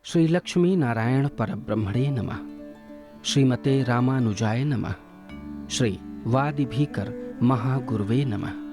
श्री लक्ष्मी नारायण परब्रह्मणे नमः। श्रीमते रामानुजाय नमः। श्री वादि भीकर महागुरुवे नमः।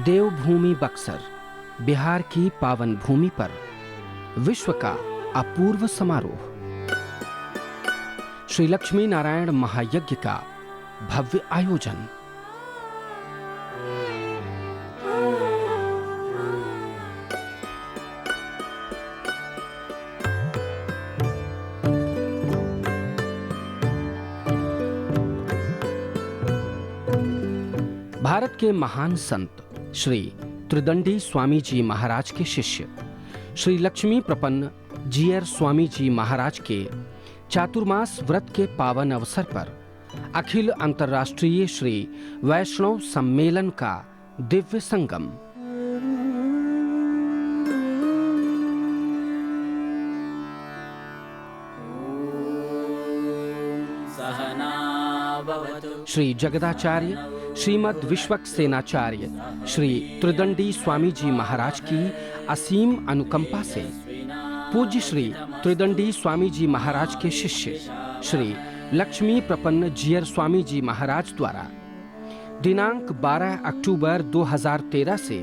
देवभूमि बक्सर, बिहार की पावन भूमि पर विश्व का अपूर्व समारोह, श्री लक्ष्मी नारायण महायज्ञ का भव्य आयोजन। भारत के महान संत श्री त्रिदंडी स्वामी जी महाराज के शिष्य श्री लक्ष्मी प्रपन्न जीयर स्वामी जी महाराज के चातुर्मास व्रत के पावन अवसर पर अखिल अंतर्राष्ट्रीय श्री वैष्णव सम्मेलन का दिव्य संगम। श्री जगदाचार्य श्रीमद विश्वक्सेनाचार्य श्री त्रिदंडी स्वामी जी महाराज की असीम अनुकंपा से पूज्य श्री त्रिदंडी स्वामी जी महाराज के शिष्य श्री लक्ष्मी प्रपन्न जीयर स्वामी जी महाराज द्वारा दिनांक 12 अक्टूबर 2013 से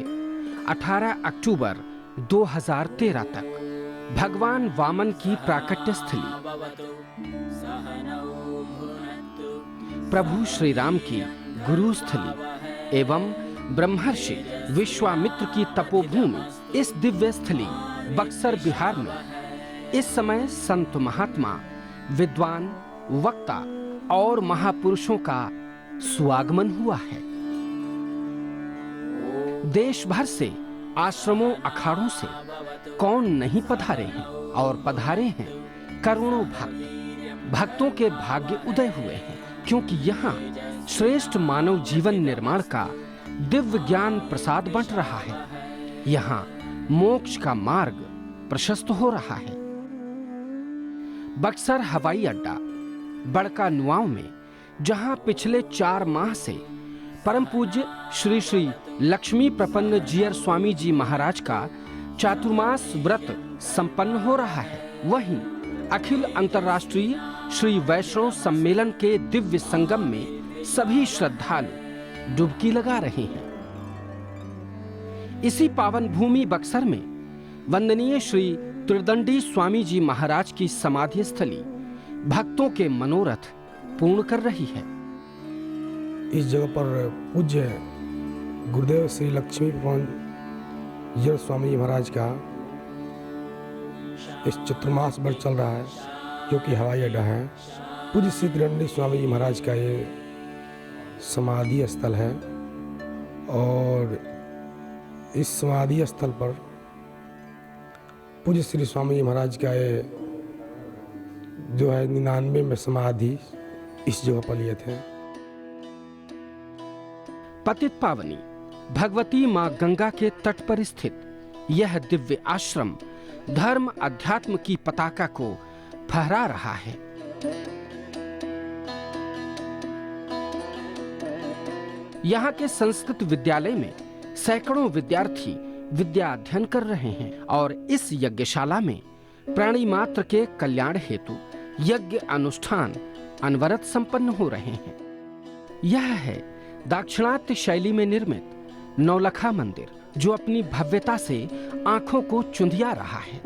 18 अक्टूबर 2013 तक भगवान वामन की प्राकट्य स्थली, प्रभु श्री राम की गुरु स्थली एवं ब्रह्मर्षि विश्वामित्र की तपोभूमि इस दिव्य स्थली बक्सर बिहार में इस समय संत महात्मा, विद्वान, वक्ता और महापुरुषों का स्वागमन हुआ है। देश भर से आश्रमों अखाड़ों से कौन नहीं पधारे हैं और पधारे हैं करोड़ों भक्तों के भाग्य उदय हुए हैं, क्योंकि यहाँ श्रेष्ठ मानव जीवन निर्माण का दिव्य ज्ञान प्रसाद बंट रहा है। यहाँ मोक्ष का मार्ग प्रशस्त हो रहा है। बक्सर हवाई अड्डा बड़का नुआव में, जहाँ पिछले 4 माह से परम पूज्य श्री श्री लक्ष्मी प्रपन्न जीयर स्वामी जी महाराज का चातुर्मास व्रत संपन्न हो रहा है, वहीं अखिल अंतर्राष्ट्रीय श्री वैष्णव सम्मेलन के दिव्य संगम में सभी श्रद्धालु डुबकी लगा रहे हैं। इसी पावन भूमि बक्सर में वंदनीय श्री त्रिदंडी स्वामी जी महाराज की समाधि स्थली भक्तों के मनोरथ पूर्ण कर रही है। इस जगह पर पूज्य गुरुदेव श्री लक्ष्मी प्रपन्न जीयर स्वामी जी महाराज का इस चतुर्मास व्रत चल रहा है, जो कि हवाई अड्डा है। पूज्य श्री त्रिदंडी स्वामी जी महाराज का ये समाधि स्थल है और इस समाधि स्थल पर पूज्य श्री स्वामी जी महाराज का ये जो है 99 में समाधि इस जगह पर लिए थे। पतित पावनी भगवती मां गंगा के तट पर स्थित यह दिव्य आश्रम धर्म अध्यात्म की पताका को फहरा रहा है। यहाँ के संस्कृत विद्यालय में सैकड़ों विद्यार्थी विद्या अध्ययन कर रहे हैं और इस यज्ञशाला में प्राणी मात्र के कल्याण हेतु यज्ञ अनुष्ठान अनवरत संपन्न हो रहे हैं। यह है दाक्षिणात्य शैली में निर्मित नौलखा मंदिर, जो अपनी भव्यता से आंखों को चुंधिया रहा है।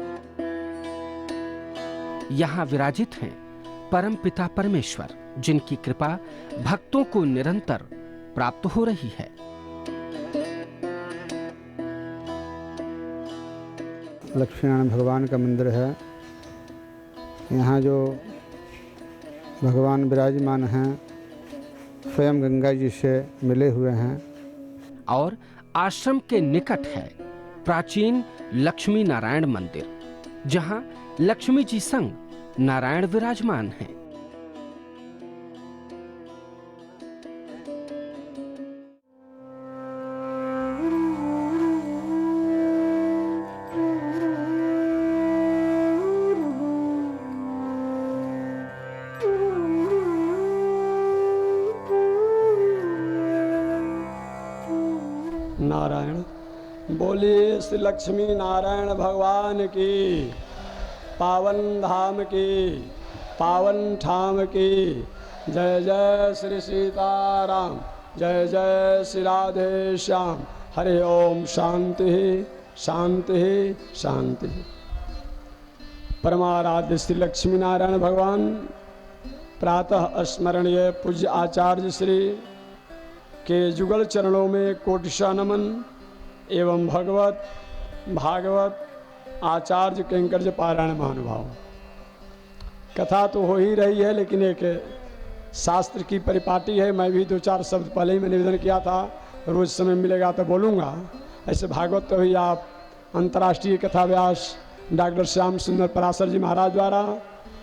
यहाँ विराजित हैं परम पिता परमेश्वर, जिनकी कृपा भक्तों को निरंतर प्राप्त हो रही है। लक्ष्मीनारायण भगवान का मंदिर है। यहाँ जो भगवान विराजमान हैं स्वयं गंगा जी से मिले हुए हैं। और आश्रम के निकट है प्राचीन लक्ष्मी नारायण मंदिर, जहां लक्ष्मी जी संग नारायण विराजमान हैं। नारायण बोलिए श्री लक्ष्मी नारायण भगवान की, पावन धाम की, पावन ठाम की। जय जय श्री सीताराम, जय जय श्री राधे श्याम। हरि ओम। शांति शांति शांति। परमाराध्य श्री लक्ष्मी नारायण भगवान प्रातः स्मरणीय पूज्य आचार्य श्री के जुगल चरणों में कोटिशा नमन एवं भगवत भागवत आचार्य किंकर्य पारायण महानुभाव। कथा तो हो ही रही है, लेकिन एक शास्त्र की परिपाटी है। मैं भी 2-4 शब्द पहले ही मैं निवेदन किया था, रोज समय मिलेगा तो बोलूँगा। ऐसे भागवत तो ही आप अंतर्राष्ट्रीय कथा व्यास डॉक्टर श्याम सुंदर पराशर जी महाराज द्वारा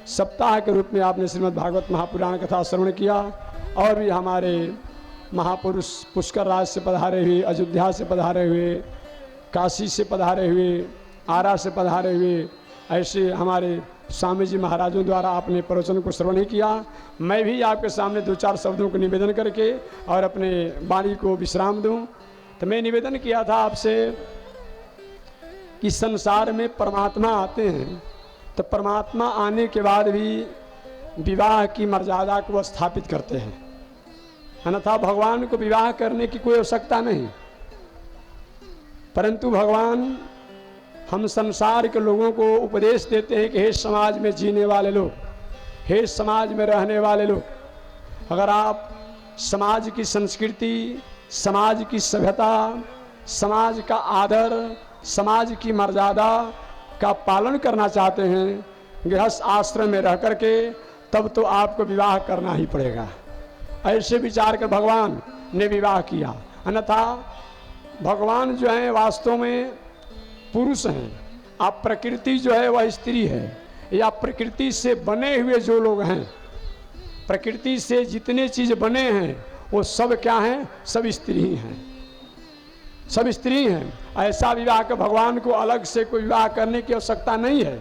सप्ताह के रूप में आपने श्रीमद् भागवत महापुराण कथा श्रवण किया। और भी हमारे महापुरुष पुष्कर राज से पधारे हुए, अयोध्या से पधारे हुए, काशी से पधारे हुए, आरा से पधारे हुए, ऐसे हमारे स्वामी जी महाराजों द्वारा आपने प्रवचन को श्रवण ही किया। मैं भी आपके सामने 2-4 शब्दों को निवेदन करके और अपने वाणी को विश्राम दूं। तो मैं निवेदन किया था आपसे कि संसार में परमात्मा आते हैं, तो परमात्मा आने के बाद भी विवाह की मर्यादा को स्थापित करते हैं, अन्यथा भगवान को विवाह करने की कोई आवश्यकता नहीं। परंतु भगवान हम संसार के लोगों को उपदेश देते हैं कि हे समाज में जीने वाले लोग, हे समाज में रहने वाले लोग, अगर आप समाज की संस्कृति, समाज की सभ्यता, समाज का आदर, समाज की मर्यादा का पालन करना चाहते हैं गृहस्थ आश्रम में रह करके, तब तो आपको विवाह करना ही पड़ेगा। ऐसे विचार कर भगवान ने विवाह किया। अन्यथा भगवान जो है वास्तव में पुरुष हैं, आप प्रकृति जो है वह स्त्री है। या प्रकृति से बने हुए जो लोग हैं, प्रकृति से जितने चीज बने हैं वो सब क्या हैं? सब स्त्री ही हैं, सब स्त्री हैं। ऐसा विवाह का भगवान को अलग से कोई विवाह करने की आवश्यकता नहीं है।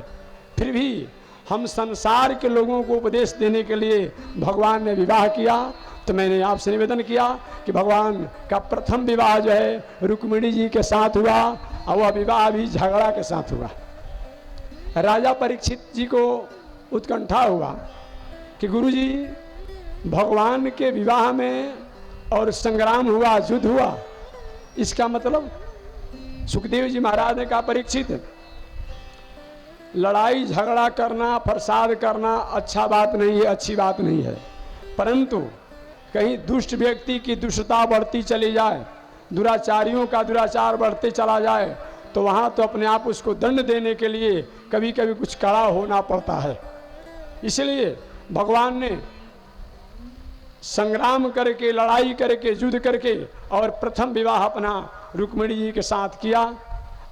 फिर भी हम संसार के लोगों को उपदेश देने के लिए भगवान ने विवाह किया। तो मैंने आपसे निवेदन किया कि भगवान का प्रथम विवाह जो है रुक्मिणी जी के साथ हुआ, और वह विवाह भी झगड़ा के साथ हुआ। राजा परीक्षित जी को उत्कंठा हुआ कि गुरुजी भगवान के विवाह में और संग्राम हुआ, युद्ध हुआ, इसका मतलब सुखदेव जी महाराज ने कहा परीक्षित, लड़ाई झगड़ा करना, फसाद करना अच्छा बात नहीं है, अच्छी बात नहीं है। परंतु कहीं दुष्ट व्यक्ति की दुष्टता बढ़ती चली जाए, दुराचारियों का दुराचार बढ़ते चला जाए, तो वहाँ तो अपने आप उसको दंड देने के लिए कभी कभी कुछ कड़ा होना पड़ता है। इसलिए भगवान ने संग्राम करके, लड़ाई करके, युद्ध करके और प्रथम विवाह अपना रुक्मिणी जी के साथ किया।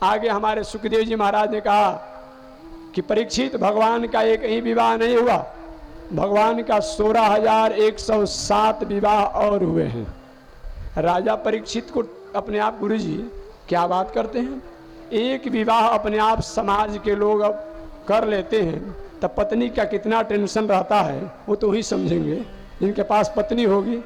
आगे हमारे सुखदेव जी महाराज ने कहा कि परीक्षित, भगवान का एक ही विवाह नहीं हुआ, भगवान का 16,107 विवाह और हुए हैं। राजा परीक्षित को अपने आप गुरु जी क्या बात करते हैं? एक विवाह अपने आप समाज के लोग अब कर लेते हैं, तब पत्नी का कितना टेंशन रहता है वो तो ही समझेंगे। जिनके पास पत्नी होगी,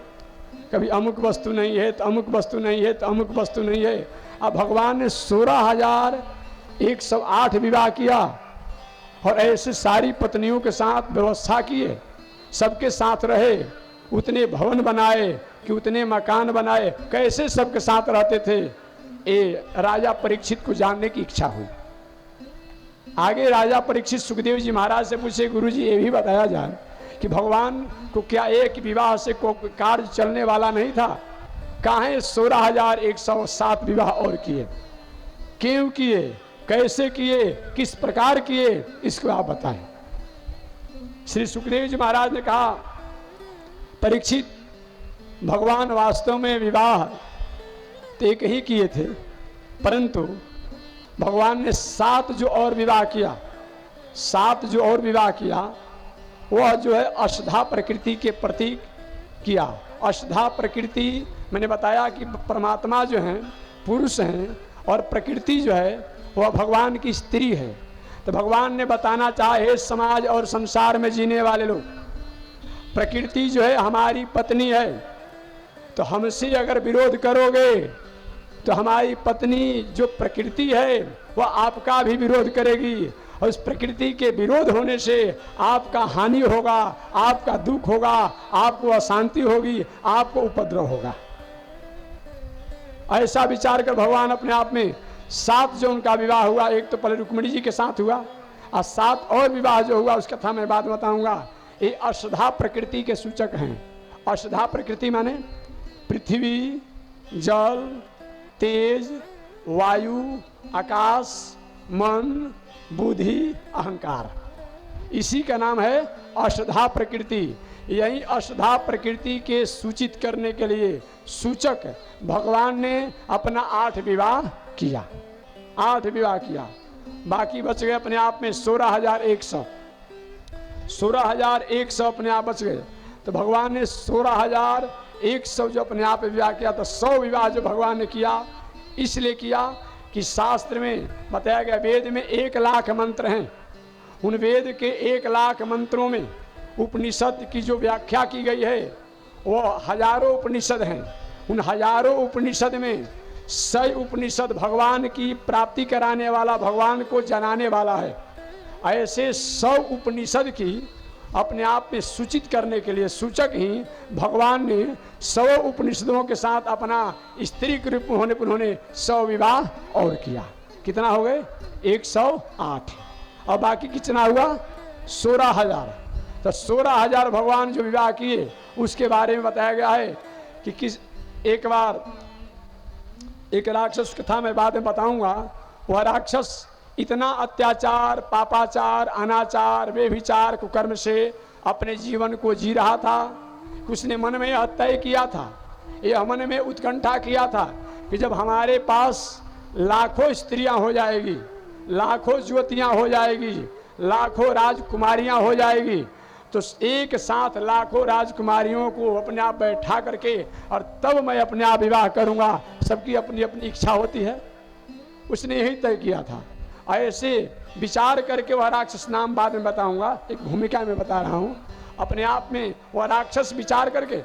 कभी अमुक वस्तु नहीं है तो अमुक वस्तु नहीं है तो अमुक वस्तु नहीं है। अब भगवान ने 16,108 विवाह किया और ऐसे सारी पत्नियों के साथ व्यवस्था किए, सबके साथ रहे, उतने भवन बनाए कि उतने मकान बनाए, कैसे सबके साथ रहते थे, ये राजा परीक्षित को जानने की इच्छा हुई। आगे राजा परीक्षित सुखदेव जी महाराज से पूछे, गुरुजी ये भी बताया जाए कि भगवान को क्या एक विवाह से कोई कार्य चलने वाला नहीं था? काहे 16,107 विवाह और किए? क्यों किए? कैसे किए, किस प्रकार किए, इसको आप बताएं। श्री सुखदेव जी महाराज ने कहा, परीक्षित, भगवान वास्तव में विवाह तो एक ही किए थे, परंतु भगवान ने 7 जो और विवाह किया, 7 जो और विवाह किया, वह जो है अष्टधा प्रकृति के प्रतीक किया। अष्टधा प्रकृति मैंने बताया कि परमात्मा जो हैं पुरुष हैं और प्रकृति जो है वह भगवान की स्त्री है। तो भगवान ने बताना चाहे समाज और संसार में जीने वाले लोग, प्रकृति जो है हमारी पत्नी है, तो हमसे अगर विरोध करोगे तो हमारी पत्नी जो प्रकृति है वह आपका भी विरोध करेगी, और उस प्रकृति के विरोध होने से आपका हानि होगा, आपका दुख होगा, आपको अशांति होगी, आपको उपद्रव होगा। ऐसा विचार कर भगवान अपने आप में 7 जो उनका विवाह हुआ, एक तो पहले रुक्मिणी जी के साथ हुआ और 7 और विवाह जो हुआ उसका कथा मैं बाद बताऊंगा। ये अष्टधा प्रकृति के सूचक हैं। अष्टधा प्रकृति माने पृथ्वी, जल, तेज, वायु, आकाश, मन, बुद्धि, अहंकार, इसी का नाम है अष्टधा प्रकृति। यही अष्टधा प्रकृति के सूचित करने के लिए सूचक भगवान ने अपना 8 विवाह किया, 8 विवाह किया। बाकी बच गए अपने आप में 16,100 अपने आप बच गए। तो भगवान ने 16,100 जो अपने आप विवाह किया, तो 100 विवाह जो भगवान ने किया इसलिए किया कि शास्त्र में बताया गया, वेद में 1,00,000 मंत्र हैं। उन वेद के 1,00,000 मंत्रों में उपनिषद की जो व्याख्या की गई है वो हजारों उपनिषद हैं। उन हजारों उपनिषद में 100 उपनिषद भगवान की प्राप्ति कराने वाला, भगवान को जनाने वाला है। ऐसे 100 उपनिषद की अपने आप में सूचित करने के लिए सूचक ही भगवान ने 100 उपनिषदों के साथ अपना स्त्री के रूप में होने पर उन्होंने 100 विवाह और किया। कितना हो गए? 108। और बाकी कितना हुआ? 16,000। तो 16,000 भगवान जो विवाह किए उसके बारे में बताया गया है कि किस एक बार एक राक्षस कथा मैं बाद में बताऊंगा। वह राक्षस इतना अत्याचार, पापाचार, अनाचार, व्यभिचार, कुकर्म से अपने जीवन को जी रहा था। उसने मन में यह तय किया था, यह मन में उत्कंठा किया था कि जब हमारे पास लाखों स्त्रियां हो जाएगी, लाखों युवतियां हो जाएगी, लाखों राजकुमारियां हो जाएगी, तो एक साथ लाखों राजकुमारियों को अपने आप बैठा करके और तब मैं अपने आप विवाह करूंगा। सबकी अपनी अपनी इच्छा होती है। उसने यही तय किया था। ऐसे विचार करके वह राक्षस, नाम बाद में बताऊंगा, एक भूमिका में बता रहा हूं। अपने आप में वह राक्षस विचार करके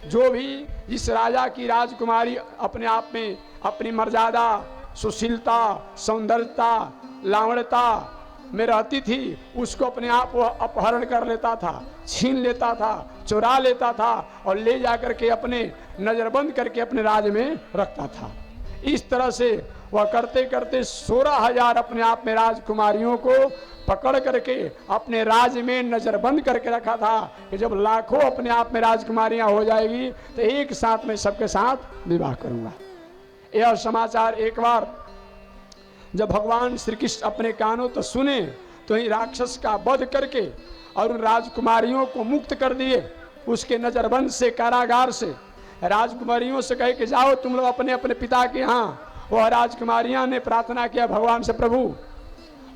जो भी जिस राजा की राजकुमारी अपने आप में अपनी मर्यादा, सुशीलता, सौंदर्यता, लावण्यता में रहती थी, उसको अपने आप वह अपहरण कर लेता था, छीन लेता था, चुरा लेता था और ले जाकर के अपने नजरबंद करके अपने राज में रखता था। इस तरह से वह करते करते 16,000 अपने आप में राजकुमारियों को पकड़ करके अपने राज में नजरबंद करके रखा था कि जब लाखों अपने आप में राजकुमारियां हो जाएगी तो एक साथ में सबके साथ विवाह करूंगा। यह समाचार एक बार जब भगवान श्री कृष्ण अपने कानों तो सुने तो ही राक्षस का वध करके और उन राजकुमारियों को मुक्त कर दिए उसके नजरबंद से, कारागार से। राजकुमारियों से कहे कि जाओ तुम लोग अपने अपने पिता के यहाँ। वह राजकुमारियां ने प्रार्थना किया भगवान से, प्रभु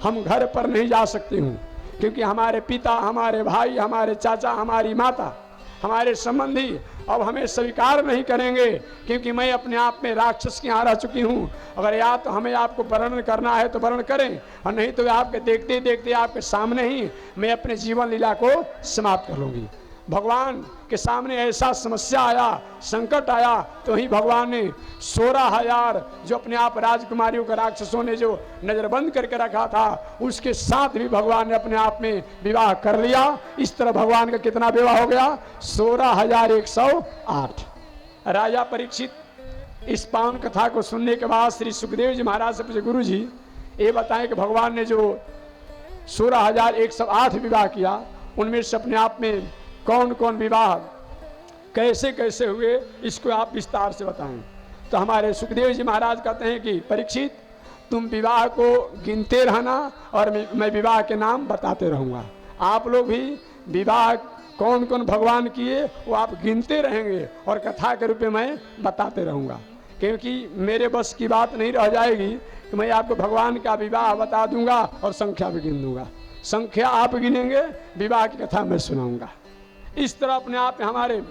हम घर पर नहीं जा सकती हूँ क्योंकि हमारे पिता, हमारे भाई, हमारे चाचा, हमारी माता, हमारे संबंधी अब हमें स्वीकार नहीं करेंगे क्योंकि मैं अपने आप में राक्षस के यहाँ रह चुकी हूँ। अगर या तो हमें आपको वर्णन करना है तो वर्णन करें और नहीं तो आपके देखते देखते आपके सामने ही मैं अपने जीवन लीला को समाप्त कर लूँगी। भगवान के सामने ऐसा समस्या आया, संकट आया, तो ही भगवान ने 16,000 जो अपने आप राजकुमारियों का राक्षसों ने जो नजरबंद करके रखा था उसके साथ भी भगवान ने अपने आप में विवाह कर लिया। इस तरह भगवान का कितना विवाह हो गया? 16,108। राजा परीक्षित इस पावन कथा को सुनने के बाद श्री सुखदेव जी महाराज से पूछे, गुरु जी ये बताएं कि भगवान ने जो 16,108 विवाह किया उनमें से अपने आप में कौन कौन विवाह कैसे कैसे हुए, इसको आप विस्तार से बताएं। तो हमारे सुखदेव जी महाराज कहते हैं कि परीक्षित तुम विवाह को गिनते रहना और मैं विवाह के नाम बताते रहूँगा। आप लोग भी विवाह कौन कौन भगवान किए वो आप गिनते रहेंगे और कथा के रूप में मैं बताते रहूँगा, क्योंकि मेरे बस की बात नहीं रह जाएगी कि मैं आपको भगवान का विवाह बता दूंगा और संख्या भी गिन दूंगा। संख्या आप गिनेंगे, विवाह की कथा मैं सुनाऊंगा। इस तरह अपने आप में हमारे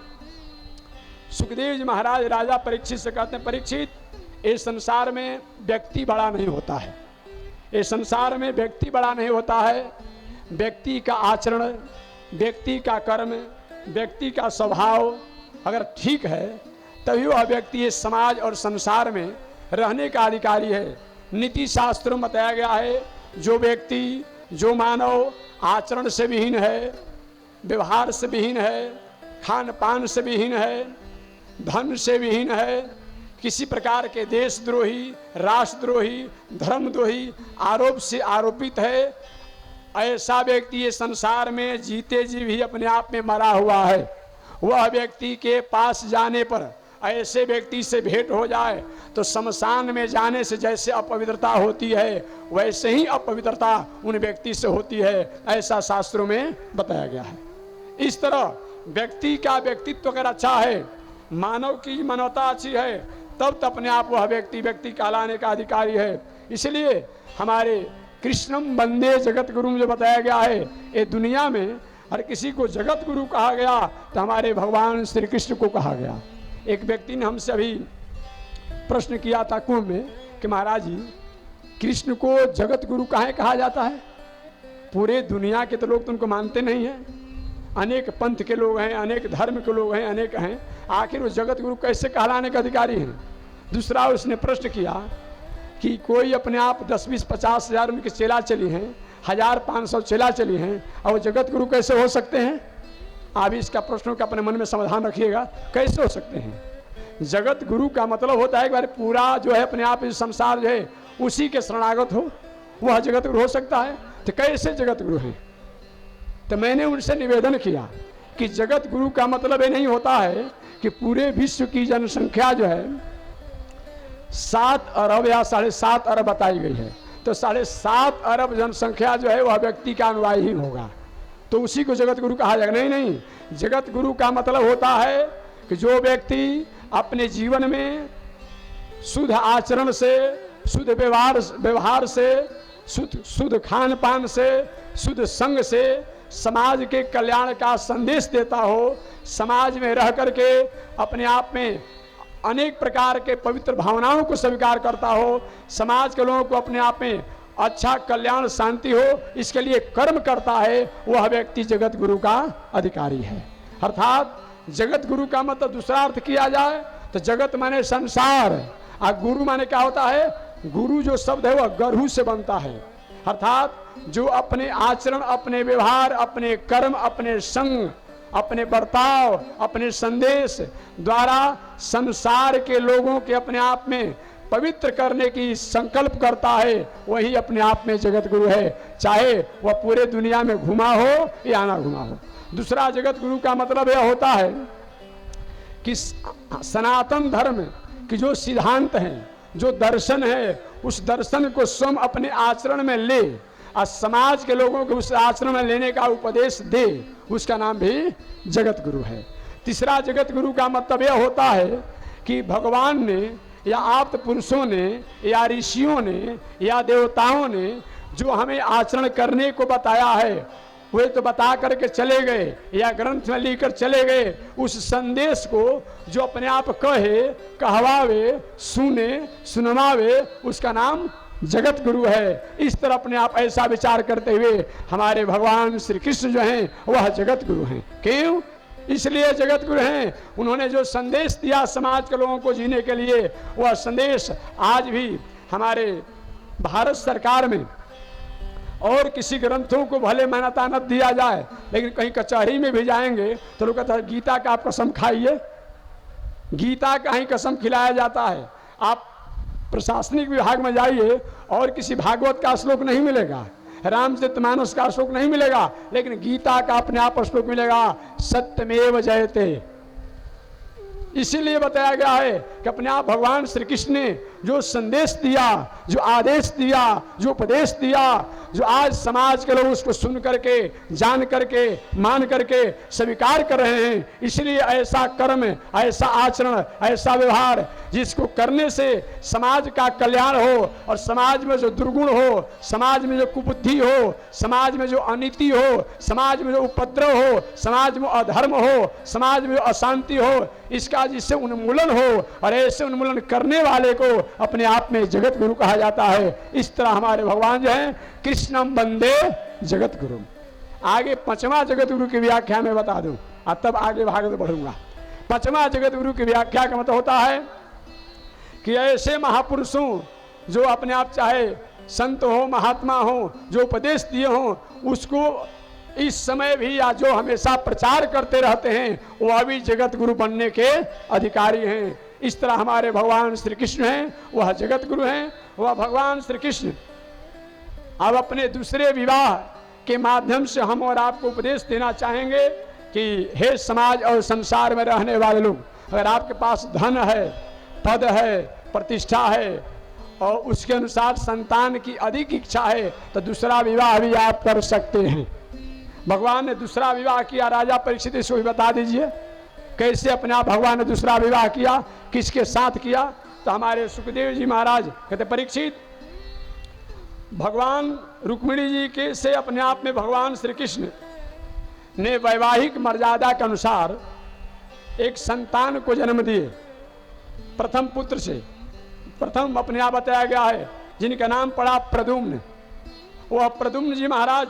सुखदेव जी महाराज राजा परीक्षित से कहते हैं, परीक्षित इस संसार में व्यक्ति बड़ा नहीं होता है, इस संसार में व्यक्ति बड़ा नहीं होता है। व्यक्ति का आचरण, व्यक्ति का कर्म, व्यक्ति का स्वभाव अगर ठीक है तभी वह व्यक्ति इस समाज और संसार में रहने का अधिकारी है। नीति शास्त्रों में बताया गया है, जो व्यक्ति, जो मानव आचरण से विहीन है, व्यवहार से विहीन है, खान पान से विहीन है, धन से विहीन है, किसी प्रकार के देशद्रोही, राष्ट्रद्रोही, धर्मद्रोही आरोप से आरोपित है, ऐसा व्यक्ति ये संसार में जीते जी भी अपने आप में मरा हुआ है। वह व्यक्ति के पास जाने पर, ऐसे व्यक्ति से भेंट हो जाए तो शमशान में जाने से जैसे अपवित्रता होती है वैसे ही अपवित्रता उन व्यक्ति से होती है, ऐसा शास्त्रों में बताया गया है। इस तरह व्यक्ति का व्यक्तित्व अगर अच्छा है, मानव की मानवता अच्छी है, तब तो अपने आप वह व्यक्ति कहलाने का अधिकारी है। इसलिए हमारे कृष्णम वंदे जगत गुरु जो बताया गया है, ये दुनिया में हर किसी को जगत गुरु कहा गया तो हमारे भगवान श्री कृष्ण को कहा गया। एक व्यक्ति ने हमसे अभी प्रश्न किया था कुंभ में कि महाराज जी, कृष्ण को जगत गुरु काहे कहा जाता है? पूरे दुनिया के तो लोग तो उनको मानते नहीं हैं, अनेक पंथ के लोग हैं, अनेक धर्म के लोग हैं, अनेक हैं, आखिर वो जगत गुरु कैसे कहलाने का अधिकारी हैं? दूसरा उसने प्रश्न किया कि कोई अपने आप 10, 20, 50 हजार उनके चेला चली हैं, 1500 चेला चली हैं, और वो जगत गुरु कैसे हो सकते हैं? आप इसका प्रश्नों का अपने मन में समाधान रखिएगा, कैसे हो सकते हैं? जगत गुरु का मतलब होता है कि बार पूरा जो है अपने आप इस संसार जो है उसी के शरणागत हो, वह जगत गुरु हो सकता है। तो कैसे जगत गुरु हैं? तो मैंने उनसे निवेदन किया कि जगत गुरु का मतलब ये नहीं होता है कि पूरे विश्व की जनसंख्या जो है 7 अरब या 7.5 अरब बताई गई है, तो 7.5 अरब जनसंख्या जो है वह व्यक्ति का अनुयायी ही होगा, तो उसी को जगत गुरु कहा जाएगा? नहीं, जगत गुरु का मतलब होता है कि जो व्यक्ति अपने जीवन में शुद्ध आचरण से, शुद्ध व्यवहार से, शुद्ध खान पान से, शुद्ध संग से समाज के कल्याण का संदेश देता हो, समाज में रह करके अपने आप में अनेक प्रकार के पवित्र भावनाओं को स्वीकार करता हो, समाज के लोगों को अपने आप में अच्छा कल्याण शांति हो, इसके लिए कर्म करता है, वह व्यक्ति जगत गुरु का अधिकारी है। अर्थात जगत गुरु का मतलब दूसरा अर्थ किया जाए तो जगत माने संसार, और गुरु माने क्या होता है? गुरु जो शब्द है वह गरहु से बनता है, अर्थात जो अपने आचरण, अपने व्यवहार, अपने कर्म, अपने संग, अपने बर्ताव, अपने संदेश द्वारा संसार के लोगों के अपने आप में पवित्र करने की संकल्प करता है, वही अपने आप में जगत गुरु है, चाहे वह पूरे दुनिया में घुमा हो या ना घुमा हो। दूसरा जगत गुरु का मतलब यह होता है कि सनातन धर्म की जो सिद्धांत हैं, जो दर्शन है, उस दर्शन को स्वयं अपने आचरण में ले और समाज के लोगों को उस आचरण में लेने का उपदेश दे, उसका नाम भी जगत गुरु है। तीसरा जगत गुरु का मतलब यह होता है कि भगवान ने या आप्त पुरुषों ने या ऋषियों ने या देवताओं ने जो हमें आचरण करने को बताया है, वे तो बता करके चले गए या ग्रंथ में लिखकर चले गए, उस संदेश को जो अपने आप कहे, कहवावे, सुने, सुनवावे, उसका नाम जगत गुरु है। इस तरह अपने आप ऐसा विचार करते हुए हमारे भगवान श्री कृष्ण जो हैं वह जगत गुरु हैं। क्यों? इसलिए जगत गुरु हैं, उन्होंने जो संदेश दिया समाज के लोगों को जीने के लिए, वह संदेश आज भी हमारे भारत सरकार में और किसी ग्रंथों को भले मान्यता न दिया जाए, लेकिन कहीं कचहरी में भी जाएंगे तो लोग कहते हैं गीता का आप कसम खाइए, गीता का ही कसम खिलाया जाता है। आप प्रशासनिक विभाग में जाइए और किसी भागवत का श्लोक नहीं मिलेगा, रामचरितमानस का श्लोक नहीं मिलेगा, लेकिन गीता का अपने आप श्लोक मिलेगा, सत्यमेव जयते। इसीलिए बताया गया है कि अपने आप भगवान श्री कृष्ण ने जो संदेश दिया, जो आदेश दिया, जो उपदेश दिया, जो आज समाज के लोग उसको सुन करके, जान करके, मान करके स्वीकार कर रहे हैं। इसलिए ऐसा कर्म, ऐसा आचरण, ऐसा व्यवहार जिसको करने से समाज का कल्याण हो और समाज में जो दुर्गुण हो, समाज में जो कुबुद्धि हो, समाज में जो अनीति हो, समाज में जो उपद्रव हो, समाज में अधर्म हो, समाज में अशांति हो, इसका जिससे उन्मूलन हो, और ऐसे उन्मूलन करने वाले को अपने आप में जगत गुरु कहा जाता है। इस तरह हमारे भगवान जो हैं कृष्णम वंदे जगत गुरु। आगे 5वां जगत गुरु की व्याख्या में बता दूं और तब आगे भागवत बढ़ूंगा। 5वां जगत गुरु की व्याख्या का मतलब होता है कि ऐसे महापुरुषों जो अपने आप चाहे संत हो, महात्मा हो, जो उपदेश दिए हो, उसको इस समय भी या जो हमेशा प्रचार करते रहते हैं वह भी जगत गुरु बनने के अधिकारी हैं। इस तरह हमारे भगवान श्री कृष्ण हैं, वह जगत गुरु हैं। वह भगवान श्री कृष्ण अब अपने दूसरे विवाह के माध्यम से हम और आपको उपदेश देना चाहेंगे कि हे समाज और संसार में रहने वाले लोग, अगर आपके पास धन है, पद है, प्रतिष्ठा है और उसके अनुसार संतान की अधिक इच्छा है तो दूसरा विवाह भी आप कर सकते हैं। भगवान ने दूसरा विवाह किया, राजा परीक्षित, इसको भी बता दीजिए कैसे अपने आप भगवान ने दूसरा विवाह किया, किसके साथ किया। तो हमारे सुखदेव जी महाराज कहते, परीक्षित, भगवान रुक्मिणी जी के से अपने आप में भगवान श्री कृष्ण ने वैवाहिक मर्यादा के अनुसार एक संतान को जन्म दिए। प्रथम पुत्र से प्रथम अपने आप बताया गया है जिनका नाम पड़ा प्रद्युम्न। वह प्रद्युम्न जी महाराज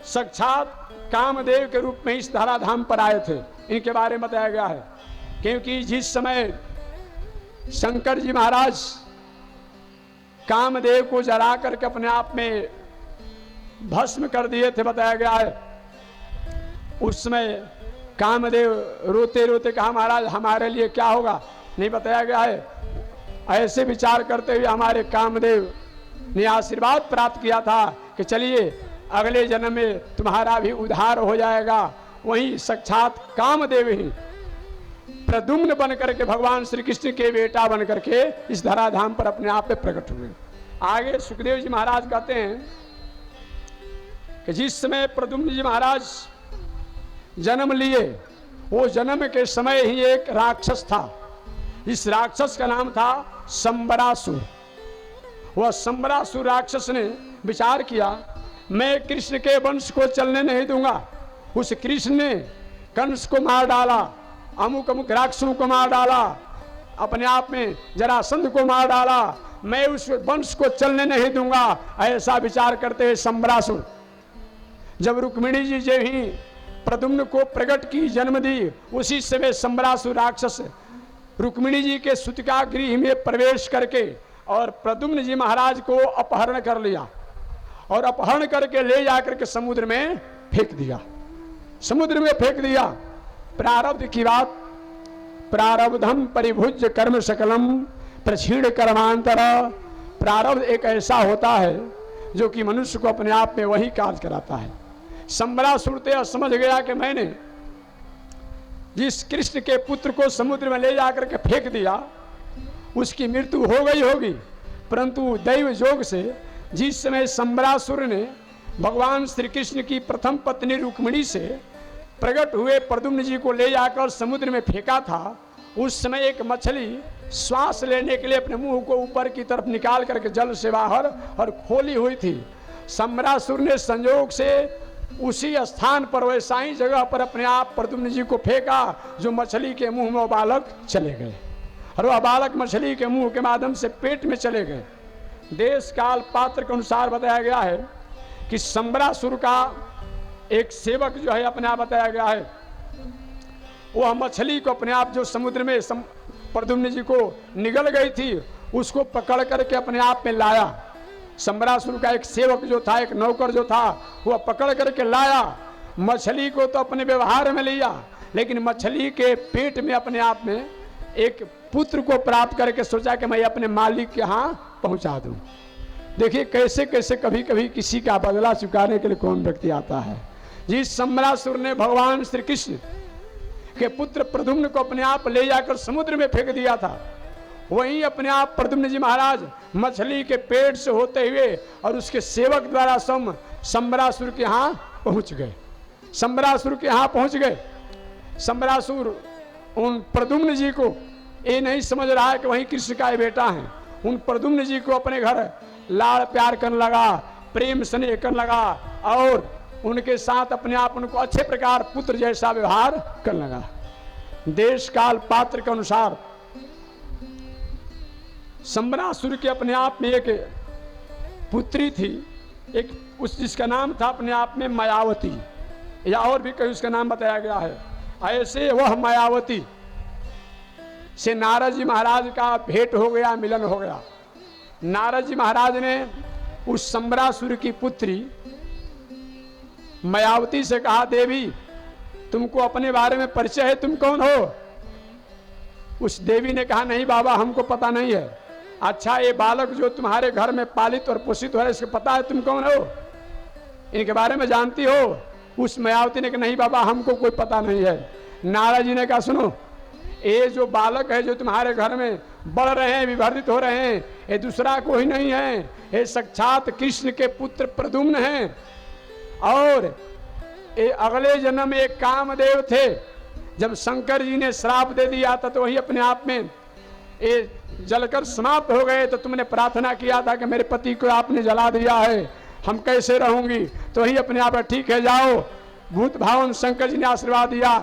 साक्षात कामदेव के रूप में इस धराधाम पर आए थे। इनके बारे में बताया गया है क्योंकि जिस समय शंकर जी महाराज कामदेव को जला करके अपने आप में भस्म कर दिए थे, बताया गया है, उस समय कामदेव रोते रोते कहा, महाराज हमारे लिए क्या होगा, नहीं बताया गया है। ऐसे विचार करते हुए हमारे कामदेव ने आशीर्वाद प्राप्त किया था कि चलिए अगले जन्म में तुम्हारा भी उद्धार हो जाएगा। वहीं साक्षात कामदेव ही प्रद्युम्न बन करके भगवान श्री कृष्ण के बेटा बन करके इस धराधाम पर अपने आप में प्रकट हुए। आगे सुखदेव जी महाराज कहते हैं कि जिस समय प्रद्युम्न जी महाराज जन्म लिए, वो जन्म के समय ही एक राक्षस था। इस राक्षस का नाम था संबरासुर। वह संबरासुर राक्षस ने विचार किया, मैं कृष्ण के वंश को चलने नहीं दूंगा। उस कृष्ण ने कंस को मार डाला, अमुक अमुक राक्षसों को मार डाला, अपने आप में जरासंध को मार डाला, मैं उस वंश को चलने नहीं दूंगा। ऐसा विचार करते हुए संबरासुर जब रुक्मिणी जी जब ही प्रद्युम्न को प्रकट की, जन्म दी, उसी समय संबरासुर राक्षस रुक्मिणी जी के सूतिका गृह में प्रवेश करके और प्रद्युम्न जी महाराज को अपहरण कर लिया और अपहरण करके ले जाकर के समुद्र में फेंक दिया। समुद्र में फेंक दिया। प्रारब्ध की बात, प्रारब्धम परिभुज्य कर्म सकलम प्रक्षीण कर्मांतर। प्रारब्ध एक ऐसा होता है जो कि मनुष्य को अपने आप में वही कार्य कराता है। संबरासुर तो समझ गया कि मैंने जिस कृष्ण के पुत्र को समुद्र में ले जाकर के फेंक दिया उसकी मृत्यु हो गई होगी, परंतु दैव योग से जिस समय संबरासुर ने भगवान श्री कृष्ण की प्रथम पत्नी रुक्मिणी से प्रकट हुए प्रद्युम्न जी को ले जाकर समुद्र में फेंका था, उस समय एक मछली श्वास लेने के लिए अपने मुंह को ऊपर की तरफ निकाल करके जल से बाहर और खोली हुई थी। संबरासुर ने संयोग से उसी स्थान पर, वैसा ही जगह पर अपने आप प्रद्युम्न जी को फेंका जो मछली के मुंह में वो बालक चले गए और वह बालक मछली के मुंह के माध्यम से पेट में चले गए। देश काल पात्र के अनुसार बताया गया है कि संबरासुर का एक सेवक जो है अपने आप बताया गया है, वह मछली को अपने आप जो समुद्र में प्रद्युम्न जी को निगल गई थी उसको पकड़ करके अपने आप में लाया। संबरासुर का एक सेवक जो था, एक नौकर जो था, वह पकड़ करके लाया। मछली को तो अपने व्यवहार में लिया, लेकिन मछली के पेट में अपने आप में एक पुत्र को प्राप्त करके सोचा कि मैं अपने मालिक के यहाँ पहुंचा दूं। देखिए कैसे कैसे कभी कभी किसी का बदला चुकाने के लिए कौन व्यक्ति आता है। जिस संबरासुर ने भगवान श्री कृष्ण के पुत्र प्रद्युम्न को अपने आप ले जाकर समुद्र में फेंक दिया था, वहीं अपने आप प्रद्युम्न जी महाराज मछली के पेट से होते हुए और उसके सेवक द्वारा संबरासुर के यहाँ पहुंच गए। संबरासुर के यहाँ पहुंच गए। संबरासुर उन प्रद्युम्न जी को ये नहीं समझ रहा है कि वही कृष्ण का बेटा है। उन प्रद्युम्न जी को अपने घर लाड़ प्यार करने लगा, प्रेम स्नेह करने लगा और उनके साथ अपने आप उनको अच्छे प्रकार पुत्र जैसा व्यवहार करने लगा। देश काल पात्र के अनुसार संबरासुर के अपने आप में एक पुत्री थी, एक उस जिसका नाम था अपने आप में मायावती, या और भी कहीं उसका नाम बताया गया है। ऐसे वह मायावती से नारद जी महाराज का भेंट हो गया, मिलन हो गया। नारद जी महाराज ने उस संबरासुर की पुत्री मायावती से कहा, देवी तुमको अपने बारे में परिचय है, तुम कौन हो? उस देवी ने कहा, नहीं बाबा हमको पता नहीं है। अच्छा ये बालक जो तुम्हारे घर में पालित और पोषित हो रहा है इसको पता है तुम कौन हो, इनके बारे में जानती हो? उस मायावती ने कहा, नहीं बाबा हमको कोई पता नहीं है। नारद जी ने कहा, सुनो ये जो बालक है जो तुम्हारे घर में बढ़ रहे हैं, विवर्धित हो रहे हैं, ये दूसरा कोई नहीं है, ये साक्षात कृष्ण के पुत्र प्रद्युम्न हैं। और ये अगले जन्म में एक कामदेव थे। जब शंकर जी ने श्राप दे दिया था तो वही अपने आप में ये जलकर समाप्त हो गए। तो तुमने प्रार्थना किया था कि मेरे पति को आपने जला दिया है, हम कैसे रहूंगी? तो वही अपने आप ठीक है, जाओ। भूत भावन शंकर जी ने आशीर्वाद दिया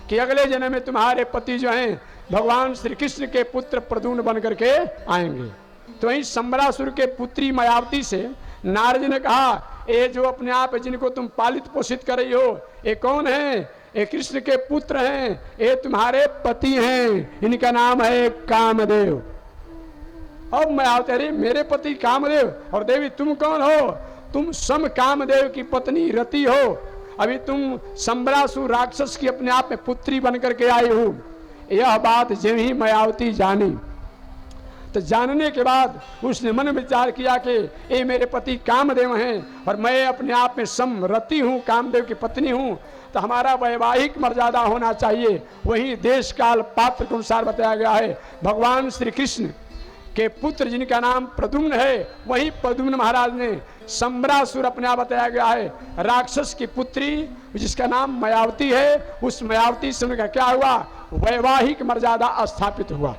कि अगले जन्म में तुम्हारे पति जो हैं भगवान श्री कृष्ण के पुत्र प्रद्युम्न बन करके आएंगे। तो वही संबरासुर के पुत्री मायावती से नारद जी ने कहा, ये जो अपने आप जिनको तुम पालित पोषित कर रही हो ये कौन है? ये कृष्ण के पुत्र हैं, ये तुम्हारे पति हैं, इनका नाम है कामदेव। अब मायावती, अरे मेरे पति कामदेव, और देवी तुम कौन हो? तुम सम कामदेव की पत्नी रति हो। अभी तुम संबरासुर राक्षस की अपने आप में पुत्री बनकर के आई हो। यह बात जब ही मायावती जानी तो जानने के बाद उसने मन में विचार किया कि ये मेरे पति कामदेव हैं और मैं अपने आप में समरति हूँ, कामदेव की पत्नी हूँ, तो हमारा वैवाहिक मर्यादा होना चाहिए। वही देश काल पात्र के अनुसार बताया गया है। भगवान श्री कृष्ण के पुत्र जिनका नाम प्रद्युम्न है, वही प्रद्युम्न महाराज ने संबरासुर अपने आप बताया गया है राक्षस की पुत्री जिसका नाम मायावती है, उस मायावती से उनका क्या हुआ? वैवाहिक मर्यादा स्थापित हुआ,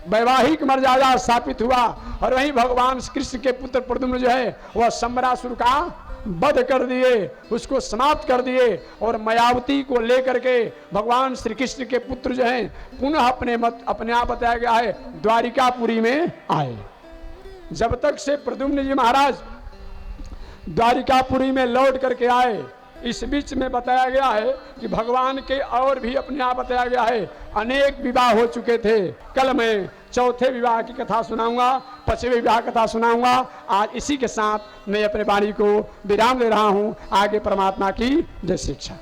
वैवाहिक मर्यादा स्थापित हुआ। और वही भगवान कृष्ण के पुत्र प्रद्युम्न जो है वह संबरासुर का वध कर दिए, उसको समाप्त कर दिए और मायावती को लेकर के भगवान श्री कृष्ण के पुत्र जो हैं पुनः अपने आप बताया गया है द्वारिकापुरी में आए। जब तक से प्रद्युम्न जी महाराज द्वारिकापुरी में लौट करके आए, इस बीच में बताया गया है कि भगवान के और भी अपने आप बताया गया है अनेक विवाह हो चुके थे। कल मैं चौथे विवाह की कथा सुनाऊंगा, 5वें विवाह कथा सुनाऊंगा। आज इसी के साथ मैं अपने वाणी को विराम दे रहा हूं। आगे परमात्मा की जय शिक्षा।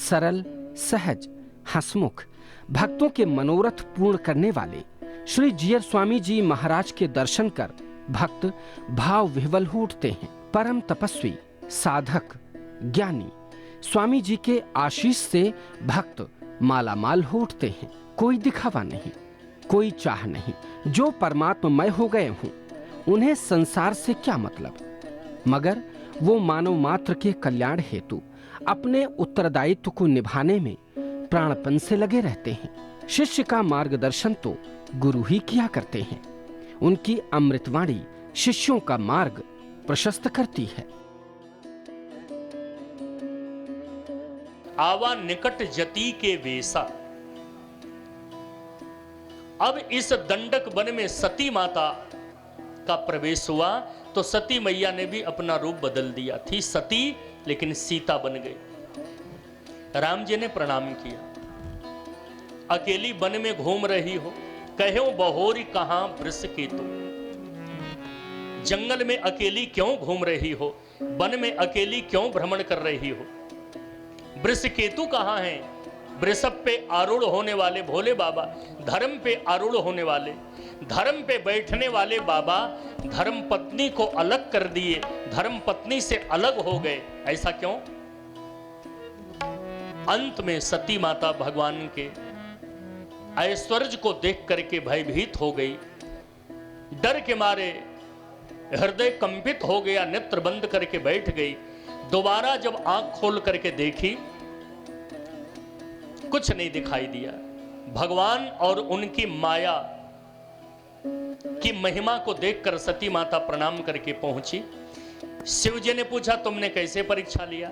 सरल, सहज, हंसमुख, भक्तों के मनोरथ पूर्ण करने वाले श्री जीयर स्वामी जी महाराज के दर्शन कर भक्त भाव विह्वल हो उठते हैं। परम तपस्वी, साधक, ज्ञानी स्वामी जी के आशीष से भक्त मालामाल हो उठते हैं। कोई दिखावा नहीं, कोई चाह नहीं, जो परमात्ममय हो गए हों उन्हें संसार से क्या मतलब, मगर वो मानव मात्र के कल्याण हेतु अपने उत्तरदायित्व को निभाने में प्राणपन से लगे रहते हैं। शिष्य का मार्गदर्शन तो गुरु ही किया करते हैं। उनकी अमृतवाणी शिष्यों का मार्ग प्रशस्त करती है। आवा निकट जति के वेसा। अब इस दंडक वन में सती माता का प्रवेश हुआ तो सती मैया ने भी अपना रूप बदल दिया। थी सती लेकिन सीता बन गई। राम जी ने प्रणाम किया। अकेली वन में घूम रही हो, कहो बहोरी कहां वृष केतु। जंगल में अकेली क्यों घूम रही हो, वन में अकेली क्यों भ्रमण कर रही हो। वृष केतु कहां है? वृषभ पे आरूढ़ होने वाले भोले बाबा, धर्म पे आरूढ़ होने वाले, धर्म पे बैठने वाले बाबा धर्म पत्नी को अलग कर दिए, धर्म पत्नी से अलग हो गए। ऐसा क्यों? अंत में सती माता भगवान के ऐश्वर्य को देख करके भयभीत हो गई, डर के मारे हृदय कंपित हो गया, नेत्र बंद करके बैठ गई। दोबारा जब आंख खोल करके देखी, कुछ नहीं दिखाई दिया। भगवान और उनकी माया की महिमा को देखकर सती माता प्रणाम करके पहुंची। शिव जी ने पूछा, तुमने कैसे परीक्षा लिया?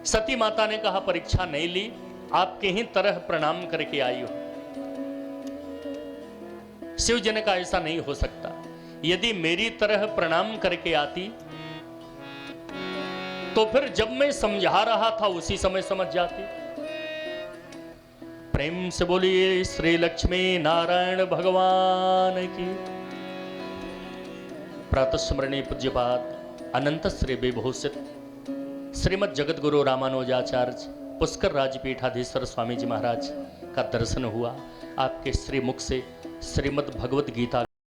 सती माता ने कहा, परीक्षा नहीं ली, आपके ही तरह प्रणाम करके आई हो। शिव जी ने कहा, ऐसा नहीं हो सकता, यदि मेरी तरह प्रणाम करके आती तो फिर जब मैं समझा रहा था उसी समय समझ जाती। प्रेम से बोलिए श्री लक्ष्मी नारायण भगवान की। प्रातस्मरणीय पूज्यपाद अनंत श्री विभूषित श्रीमद जगत गुरु रामानुजाचार्य पुष्कर राजपीठाधीश्वर स्वामी जी महाराज का दर्शन हुआ। आपके श्री मुख से श्रीमद् भगवत गीता